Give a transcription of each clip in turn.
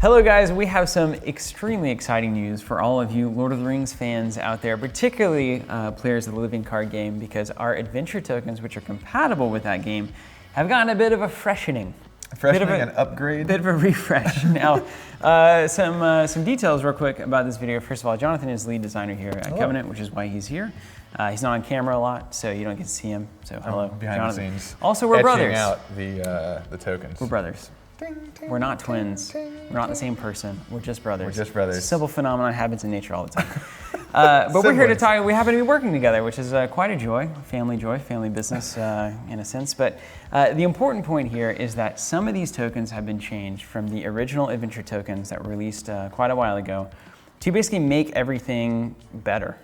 Hello guys, we have some extremely exciting news for all of you Lord of the Rings fans out there, particularly players of the living card game, because our adventure tokens, which are compatible with that game, have gotten a bit of a freshening. An upgrade? Bit of a refresh. Now, some details real quick about this video. First of all, Jonathan is lead designer here at Covenant, which is why he's here. He's not on camera a lot, so you don't get to see him. So hello, behind Jonathan. the scenes. Also, we're brothers. Out the tokens. We're brothers. We're not twins. We're not the same person. We're just brothers. We're just brothers. Simple phenomenon happens in nature all the time. But we're here to talk. We happen to be working together, which is quite a joy, family business in a sense. But the important point here is that some of these tokens have been changed from the original adventure tokens that were released quite a while ago to basically make everything better.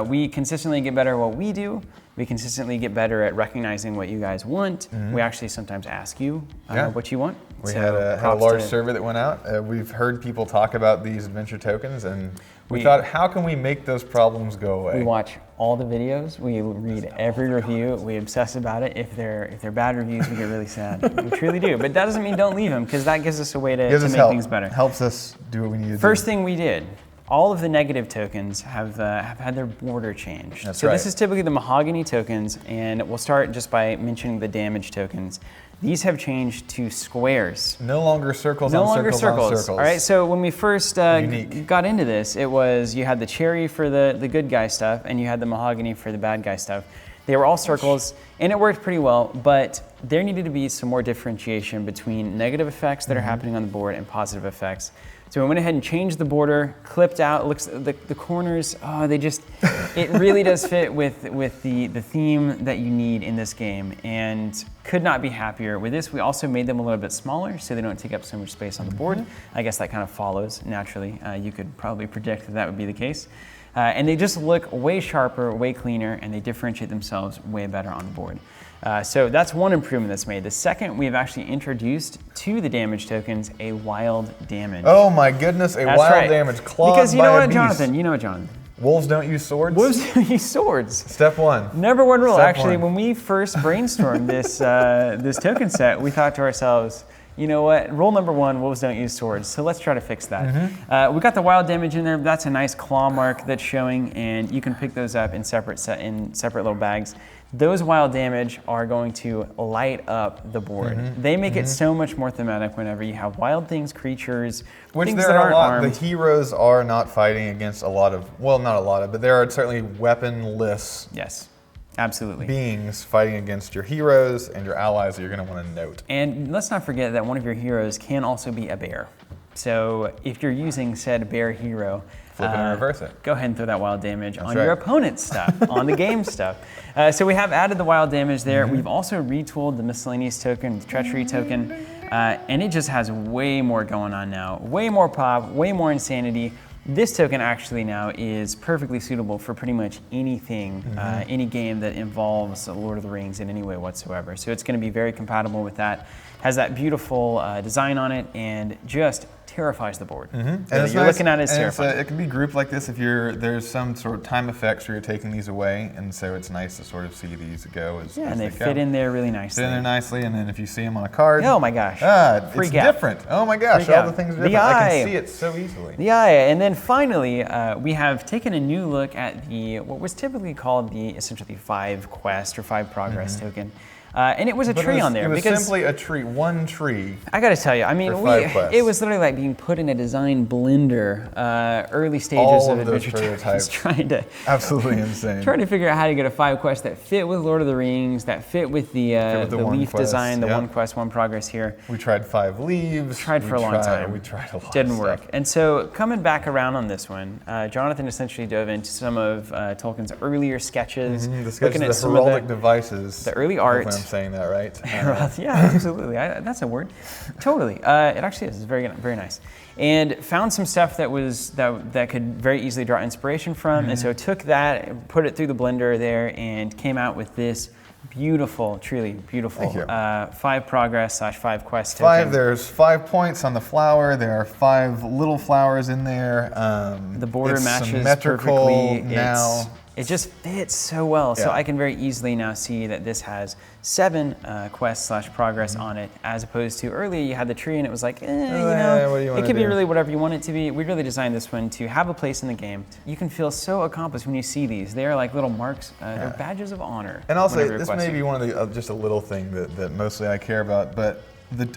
We consistently get better at what we do. We consistently get better at recognizing what you guys want. We actually sometimes ask you what you want. We had a large survey that went out. We've heard people talk about these adventure tokens, and we thought, how can we make those problems go away? We watch all the videos. We read every review. We obsess about it. If they're bad reviews, we get really sad. We truly do. But that doesn't mean don't leave them, because that gives us a way to make things better. Helps us do what we need to do. First thing we did. All of the negative tokens have had their border changed. That's so right. This is typically the Mahogany tokens, and we'll start just by mentioning the damage tokens. These have changed to squares. No longer circles no on longer circles on circles. All right, so when we first got into this, it was you had the cherry for the good guy stuff, and you had the mahogany for the bad guy stuff. They were all circles, and it worked pretty well, but there needed to be some more differentiation between negative effects that are happening on the board and positive effects. So we went ahead and changed the border, clipped out, looks the corners, it really does fit with the theme that you need in this game, and could not be happier with this. We also made them a little bit smaller so they don't take up so much space on the board. I guess that kind of follows naturally. You could probably predict that would be the case. And they just look way sharper, way cleaner, and they differentiate themselves way better on the board. So that's one improvement that's made. The second, we've actually introduced to the damage tokens a wild damage. Oh my goodness, wild damage clawed because you by know a what, beast. Jonathan? You know what, Jonathan? Wolves don't use swords? Wolves don't use swords. Step one. Number one rule. Step Actually, one. when we first brainstormed this token set, we thought to ourselves, you know what? Rule number one, wolves don't use swords. So let's try to fix that. We got the wild damage in there. That's a nice claw mark that's showing, and you can pick those up in separate little bags. Those wild damage are going to light up the board. They make it so much more thematic whenever you have wild things, creatures, things that aren't armed. The heroes are not fighting against a lot of, well, not a lot of, but there are certainly weaponless. Yes. Absolutely. Beings fighting against your heroes and your allies that you're going to want to note. And let's not forget that one of your heroes can also be a bear. So if you're using said bear hero, flip it and reverse it. Go ahead and throw that wild damage on your opponent's stuff, on the game stuff. So we have added the wild damage there. We've also retooled the miscellaneous token, the treachery token, and it just has way more going on now. Way more pop, way more insanity. This token actually now is perfectly suitable for pretty much anything, any game that involves Lord of the Rings in any way whatsoever. So it's going to be very compatible with that. Has that beautiful design on it, and just terrifies the board. And you're looking at it, it's terrifying. It can be grouped like this if there's some sort of time effects where you're taking these away, and so it's nice to sort of see these go as and they fit in there really nicely. Fit in there nicely, and then if you see them on a card, oh my gosh, it's different. Oh my gosh, all the things are different. I can see it so easily. The eye, and then finally, we have taken a new look at what was typically called the essentially 5 quest or 5 progress token. And it was a tree on there. It was simply a tree, one tree. I got to tell you, I mean, it was literally like being put in a design blender, early stages of adventure tokens, trying to absolutely insane. Trying to figure out how to get a 5 quest that fit with Lord of the Rings, that fit with the leaf design, the 1 quest, 1 progress here. We tried 5 leaves. Tried for a long time. We tried a lot. Didn't work. And so coming back around on this one, Jonathan essentially dove into some of Tolkien's earlier sketches, looking at some heraldic devices, the early art. I'm saying that right? Yeah, absolutely. That's a word. Totally. It actually is. It's very nice. And found some stuff that could very easily draw inspiration from, and so took that, put it through the blender there, and came out with this beautiful, truly beautiful 5 progress / 5 quest token. There's 5 points on the flower. There are 5 little flowers in there. The border matches symmetrical perfectly. now. It just fits so well. Yeah. So I can very easily now see that this has 7 quests/progress on it, as opposed to earlier you had the tree and it was like, what do you it could be do? really whatever you want it to be. We really designed this one to have a place in the game. You can feel so accomplished when you see these. They are like little marks, they're badges of honor. And also, this may be one of the, just a little thing that mostly I care about, but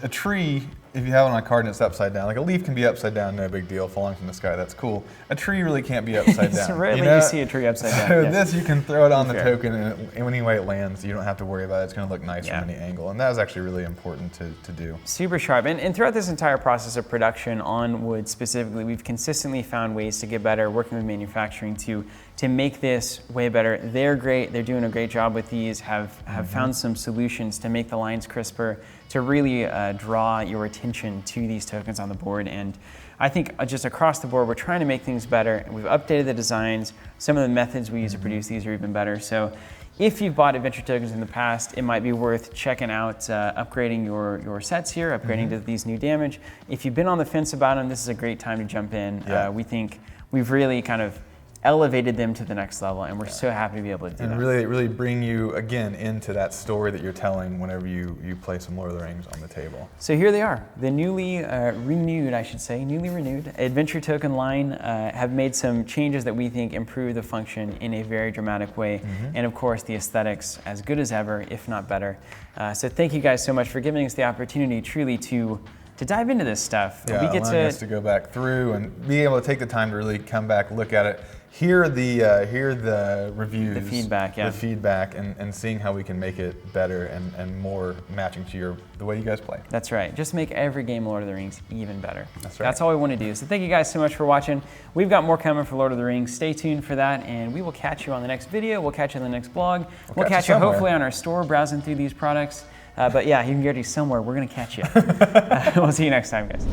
a tree, if you have it on a card and it's upside down, like a leaf can be upside down, no big deal, falling from the sky, that's cool. A tree really can't be upside down. It's rarely you see a tree upside down. So this, you can throw it on the token, and any way it lands, you don't have to worry about it. It's going to look nice from any angle, and that was actually really important to do. Super sharp, and throughout this entire process of production on wood specifically, we've consistently found ways to get better, working with manufacturing to make this way better. They're great, they're doing a great job with these, have found some solutions to make the lines crisper, to really draw your attention to these tokens on the board. And I think just across the board, we're trying to make things better. We've updated the designs. Some of the methods we use to produce these are even better. So if you've bought adventure tokens in the past, it might be worth checking out upgrading your sets here, upgrading to these new damage. If you've been on the fence about them, this is a great time to jump in. We think we've really kind of elevated them to the next level, and we're so happy to be able to do that. And really bring you, again, into that story that you're telling whenever you play some Lord of the Rings on the table. So here they are, the newly renewed Adventure Token line have made some changes that we think improve the function in a very dramatic way, and of course the aesthetics as good as ever, if not better. So thank you guys so much for giving us the opportunity truly to dive into this stuff. Yeah, we get allowing us to go back through and be able to take the time to really come back, look at it, hear the reviews, the feedback, and seeing how we can make it better and more matching to the way you guys play. That's right. Just make every game Lord of the Rings even better. That's right. That's all we want to do. So thank you guys so much for watching. We've got more coming for Lord of the Rings. Stay tuned for that, and we will catch you on the next video. We'll catch you on the next blog. We'll catch you hopefully on our store browsing through these products. But yeah, you can get these somewhere. We're going to catch you. We'll see you next time, guys.